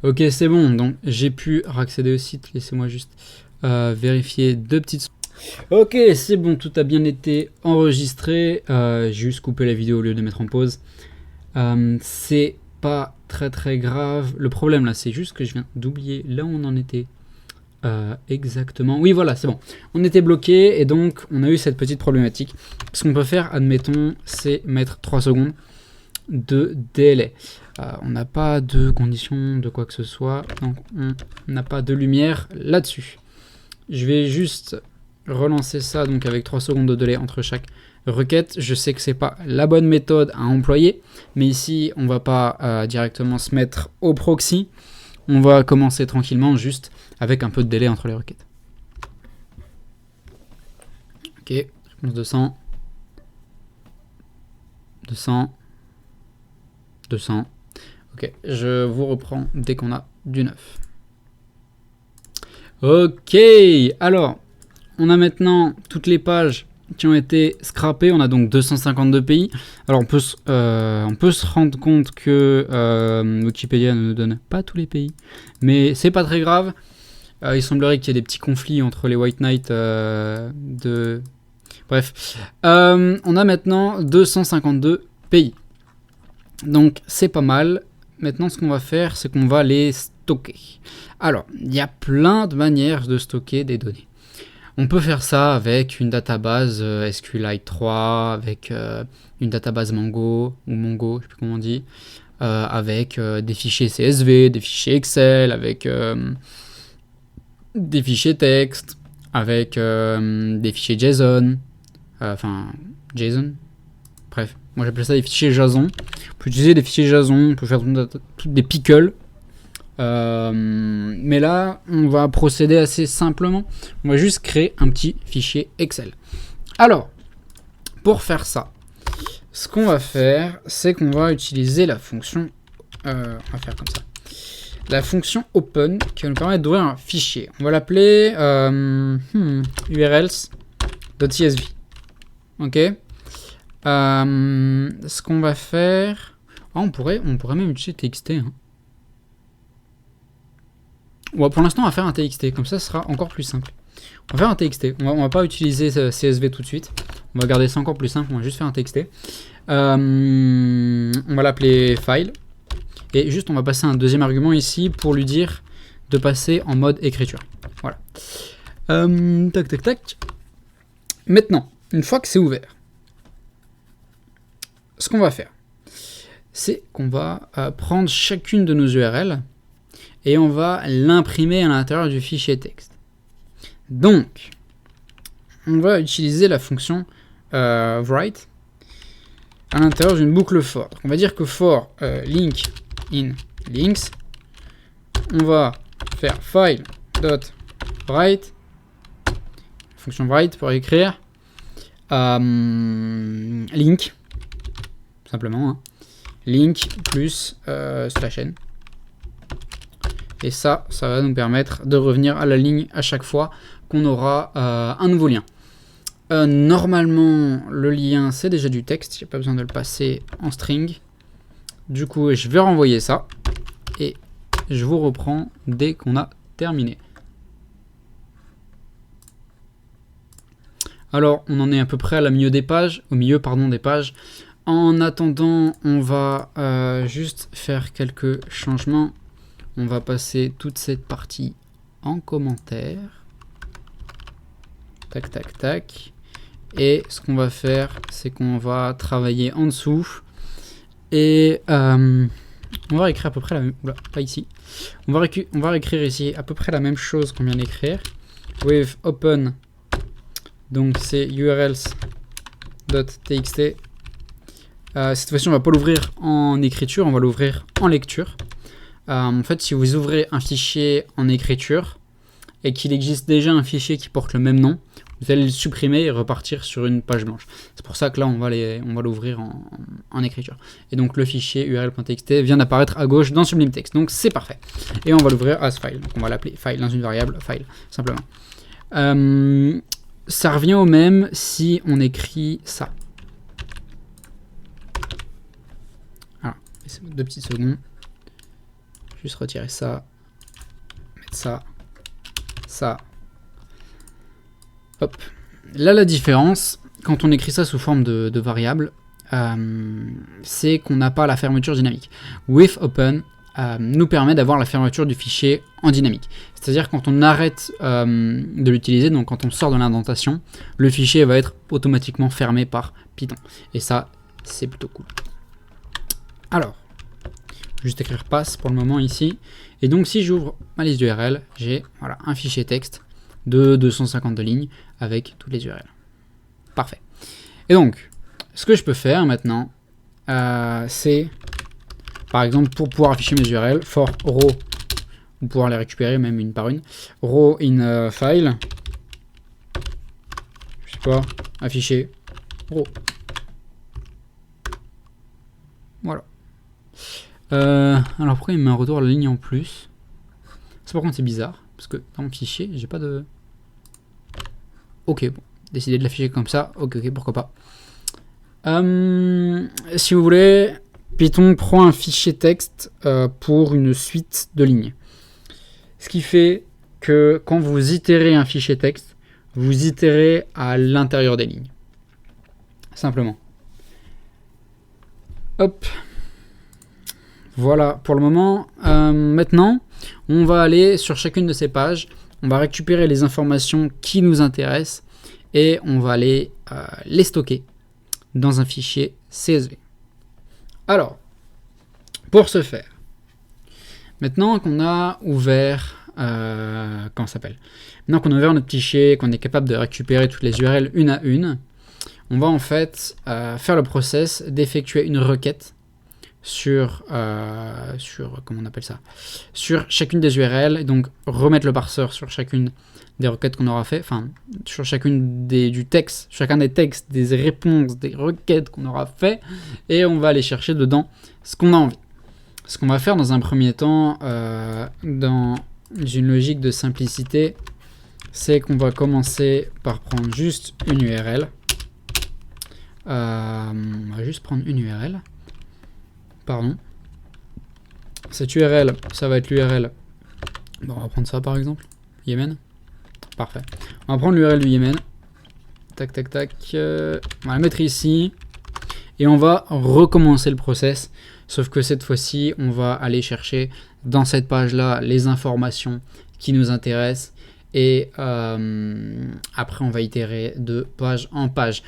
Ok, c'est bon, donc j'ai pu accéder au site. Laissez-moi juste vérifier 2 petites... Ok, c'est bon, tout a bien été enregistré. J'ai juste coupé la vidéo au lieu de mettre en pause. C'est pas très grave. Le problème là, c'est juste que je viens d'oublier là où on en était. Exactement. Oui, voilà, c'est bon. On était bloqué et donc on a eu cette petite problématique. Ce qu'on peut faire, admettons, c'est mettre 3 secondes de délai. On n'a pas de condition de quoi que ce soit, donc on n'a pas de lumière là-dessus. Je vais juste relancer ça donc avec 3 secondes de délai entre chaque requête. Je sais que c'est pas la bonne méthode à employer, mais ici on va pas directement se mettre au proxy. On va commencer tranquillement juste avec un peu de délai entre les requêtes. Ok, réponse 200. 200. Ok, je vous reprends dès qu'on a du neuf. Ok, alors, on a maintenant toutes les pages qui ont été scrappées. On a donc 252 pays. Alors, on peut se rendre compte que Wikipédia ne nous donne pas tous les pays. Mais c'est pas très grave. Il semblerait qu'il y ait des petits conflits entre les White Knights Bref. On a maintenant 252 pays. Donc, c'est pas mal. Maintenant, ce qu'on va faire, c'est qu'on va les stocker. Alors, il y a plein de manières de stocker des données. On peut faire ça avec une database SQLite 3, avec une database Mongo, ou Mongo, je sais plus comment on dit, avec des fichiers CSV, des fichiers Excel, avec des fichiers texte, avec des fichiers JSON, bref, moi j'appelle ça des fichiers JSON. On peut utiliser des fichiers JSON, on peut faire des pickles. Mais là, on va procéder assez simplement. On va juste créer un petit fichier Excel. Alors, pour faire ça, ce qu'on va faire, c'est qu'on va utiliser la fonction... on va faire comme ça. La fonction open qui va nous permettre d'ouvrir un fichier. On va l'appeler urls.csv. Ok. Ce qu'on va faire... Oh, on pourrait même utiliser txt. Hein. Bon, pour l'instant, on va faire un txt. Comme ça, ce sera encore plus simple. On va faire un txt. On va pas utiliser CSV tout de suite. On va garder ça encore plus simple. On va juste faire un txt. On va l'appeler file. Et juste, on va passer un deuxième argument ici pour lui dire de passer en mode écriture. Voilà. Tac. Maintenant, une fois que c'est ouvert, ce qu'on va faire, c'est qu'on va prendre chacune de nos URL et on va l'imprimer à l'intérieur du fichier texte. Donc, on va utiliser la fonction write à l'intérieur d'une boucle for. Donc, on va dire que for link in links, on va faire file.write, fonction write pour écrire link, simplement, hein, link plus /n. Et ça va nous permettre de revenir à la ligne à chaque fois qu'on aura un nouveau lien. Normalement, le lien, c'est déjà du texte. J'ai pas besoin de le passer en string. Du coup, je vais renvoyer ça. Et je vous reprends dès qu'on a terminé. Alors, on en est à peu près à au milieu des pages. En attendant, on va juste faire quelques changements. On va passer toute cette partie en commentaire. Tac. Et ce qu'on va faire, c'est qu'on va travailler en dessous. Et on va écrire à peu près la même... Oula, pas ici. On va écrire ici à peu près la même chose qu'on vient d'écrire. With open. Donc c'est urls.txt. Cette fois-ci, on va pas l'ouvrir en écriture, on va l'ouvrir en lecture. En fait, si vous ouvrez un fichier en écriture et qu'il existe déjà un fichier qui porte le même nom, vous allez le supprimer et repartir sur une page blanche. C'est pour ça que là, on va l'ouvrir en écriture. Et donc, le fichier url.txt vient d'apparaître à gauche dans Sublime Text. Donc, c'est parfait. Et on va l'ouvrir as file. Donc, on va l'appeler file dans une variable file, simplement. Ça revient au même si on écrit ça. Alors, laissez-moi 2 petites secondes. Juste retirer ça, mettre ça, ça. Hop. Là, la différence, quand on écrit ça sous forme de variable, c'est qu'on n'a pas la fermeture dynamique. With open nous permet d'avoir la fermeture du fichier en dynamique. C'est-à-dire quand on arrête de l'utiliser, donc quand on sort de l'indentation, le fichier va être automatiquement fermé par Python. Et ça, c'est plutôt cool. Alors, juste écrire pass pour le moment ici. Et donc si j'ouvre ma liste d'URL, j'ai voilà, un fichier texte de 252 lignes avec toutes les URL. Parfait. Et donc, ce que je peux faire maintenant, c'est, par exemple, pour pouvoir afficher mes URL, for row, ou pouvoir les récupérer même une par une, row in file, je sais pas, afficher row. Voilà. Alors pourquoi il me met un retour à la ligne en plus? Ça par contre c'est bizarre, parce que dans mon fichier, j'ai pas de... Ok, bon, décider de l'afficher comme ça, ok, pourquoi pas. Si vous voulez, Python prend un fichier texte pour une suite de lignes. Ce qui fait que quand vous itérez un fichier texte, vous itérez à l'intérieur des lignes. Simplement. Hop. Voilà pour le moment. Maintenant, on va aller sur chacune de ces pages. On va récupérer les informations qui nous intéressent et on va aller les stocker dans un fichier CSV. Alors, pour ce faire, maintenant qu'on a ouvert, comment ça s'appelle ? Maintenant qu'on a ouvert notre fichier, qu'on est capable de récupérer toutes les URL une à une, on va en fait faire le process d'effectuer une requête sur comment on appelle ça, sur chacune des URL, et donc remettre le parseur sur chacune des requêtes qu'on aura fait, enfin sur chacune du texte, chacun des textes, des réponses, des requêtes qu'on aura fait, et on va aller chercher dedans ce qu'on a envie. Ce qu'on va faire dans un premier temps, dans une logique de simplicité, c'est qu'on va commencer par prendre juste une URL. On va juste prendre une URL. Pardon. Cette URL, ça va être l'URL. Bon, on va prendre ça par exemple. Yémen. Parfait. On va prendre l'URL du Yémen. Tac, tac, tac. On va la mettre ici. Et on va recommencer le process. Sauf que cette fois-ci, on va aller chercher dans cette page-là les informations qui nous intéressent. Et après, on va itérer de page en page.